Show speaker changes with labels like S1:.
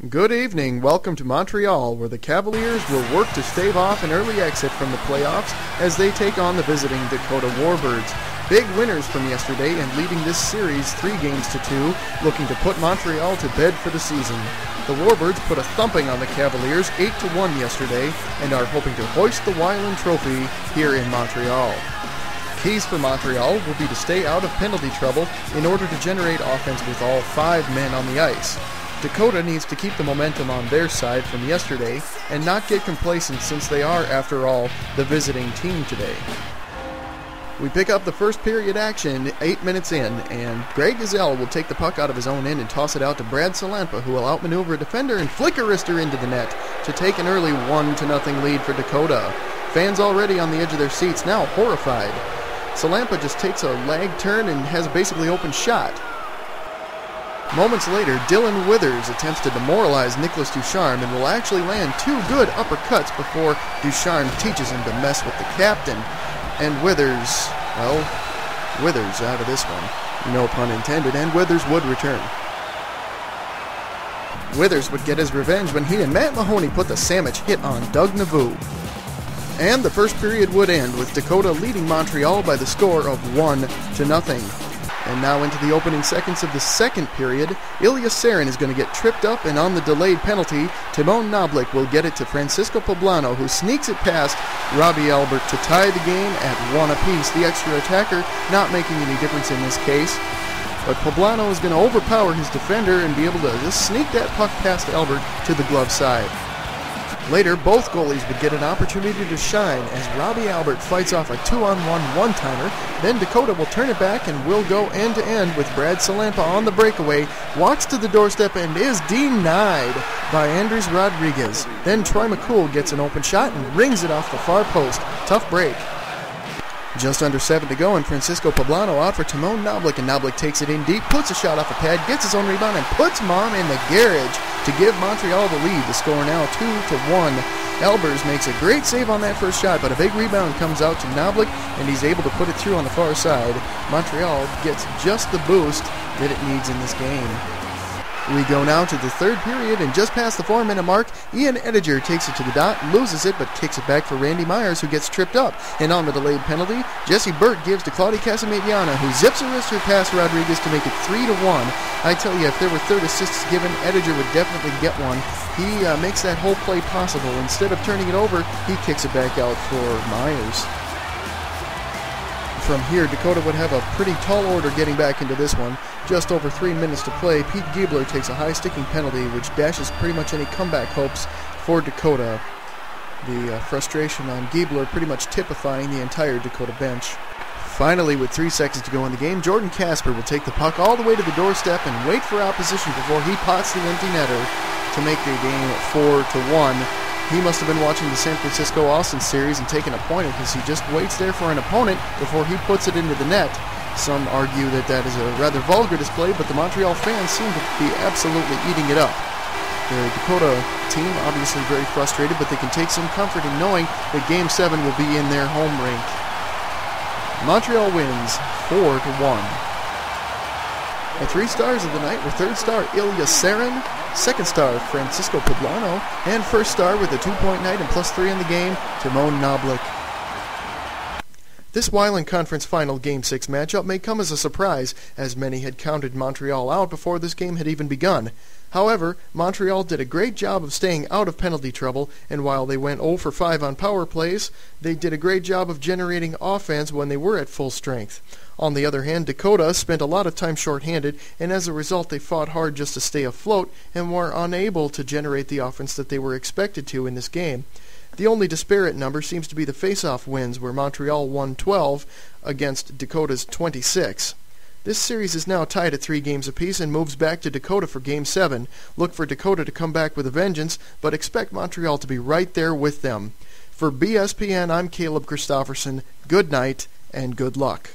S1: Good evening. Welcome to Montreal, where the Cavaliers will work to stave off an early exit from the playoffs as they take on the visiting Dakota Warbirds. Big winners from yesterday and leading this series 3-2, looking to put Montreal to bed for the season. The Warbirds put a thumping on the Cavaliers 8-1 yesterday and are hoping to hoist the Wilen trophy here in Montreal. Keys for Montreal will be to stay out of penalty trouble in order to generate offense with all 5 men on the ice. Dakota needs to keep the momentum on their side from yesterday and not get complacent, since they are, after all, the visiting team today. We pick up the first period action 8 minutes in, and Greg Gazelle will take the puck out of his own end and toss it out to Brad Salampa, who will outmaneuver a defender and flick a wrister into the net to take an early 1-0 lead for Dakota. Fans already on the edge of their seats, now horrified. Salampa just takes a lag turn and has a basically open shot. Moments later, Dylan Withers attempts to demoralize Nicholas Ducharme and will actually land 2 good uppercuts before Ducharme teaches him to mess with the captain. And Withers out of this one. No pun intended, and Withers would return. Withers would get his revenge when he and Matt Mahoney put the sandwich hit on Doug Nauvoo. And the first period would end with Dakota leading Montreal by the score of 1-0. And now into the opening seconds of the second period, Ilya Sarin is going to get tripped up, and on the delayed penalty, Timon Noblik will get it to Francisco Poblano, who sneaks it past Robbie Albert to tie the game at 1 apiece. The extra attacker not making any difference in this case. But Poblano is going to overpower his defender and be able to just sneak that puck past Albert to the glove side. Later, both goalies would get an opportunity to shine as Robbie Albert fights off a 2-on-1 one-timer. Then Dakota will turn it back and will go end-to-end with Brad Salampa on the breakaway, walks to the doorstep and is denied by Andres Rodriguez. Then Troy McCool gets an open shot and rings it off the far post. Tough break. Just under 7 to go, and Francisco Poblano out for Timon Noblik, and Noblik takes it in deep, puts a shot off a pad, gets his own rebound, and puts Mom in the garage to give Montreal the lead. The score now 2-1. Elbers makes a great save on that first shot, but a big rebound comes out to Noblik, and he's able to put it through on the far side. Montreal gets just the boost that it needs in this game. We go now to the third period, and just past the 4-minute mark, Ian Ettinger takes it to the dot, loses it, but kicks it back for Randy Myers, who gets tripped up. And on the delayed penalty, Jesse Burt gives to Claudio Casamediana, who zips a wrister past Rodriguez to make it 3-1. I tell you, if there were third assists given, Ettinger would definitely get one. He makes that whole play possible. Instead of turning it over, he kicks it back out for Myers. From here, Dakota would have a pretty tall order getting back into this one. Just over 3 minutes to play, Pete Giebler takes a high sticking penalty, which dashes pretty much any comeback hopes for Dakota. The frustration on Giebler pretty much typifying the entire Dakota bench. Finally, with 3 seconds to go in the game, Jordan Casper will take the puck all the way to the doorstep and wait for opposition before he pots the empty netter to make the game 4-1. He must have been watching the San Francisco-Austin series and taking a pointer, because he just waits there for an opponent before he puts it into the net. Some argue that that is a rather vulgar display, but the Montreal fans seem to be absolutely eating it up. The Dakota team obviously very frustrated, but they can take some comfort in knowing that Game 7 will be in their home rink. Montreal wins 4-1. The 3 stars of the night were third star Ilya Sarin, second star Francisco Poblano, and first star with a 2-point night and +3 in the game, Timon Noblik. This Wilen Conference Final Game 6 matchup may come as a surprise, as many had counted Montreal out before this game had even begun. However, Montreal did a great job of staying out of penalty trouble, and while they went 0 for 5 on power plays, they did a great job of generating offense when they were at full strength. On the other hand, Dakota spent a lot of time shorthanded, and as a result they fought hard just to stay afloat and were unable to generate the offense that they were expected to in this game. The only disparate number seems to be the face-off wins, where Montreal won 12 against Dakota's 26. This series is now tied at 3 games apiece and moves back to Dakota for Game 7. Look for Dakota to come back with a vengeance, but expect Montreal to be right there with them. For BSPN, I'm Caleb Christofferson. Good night and good luck.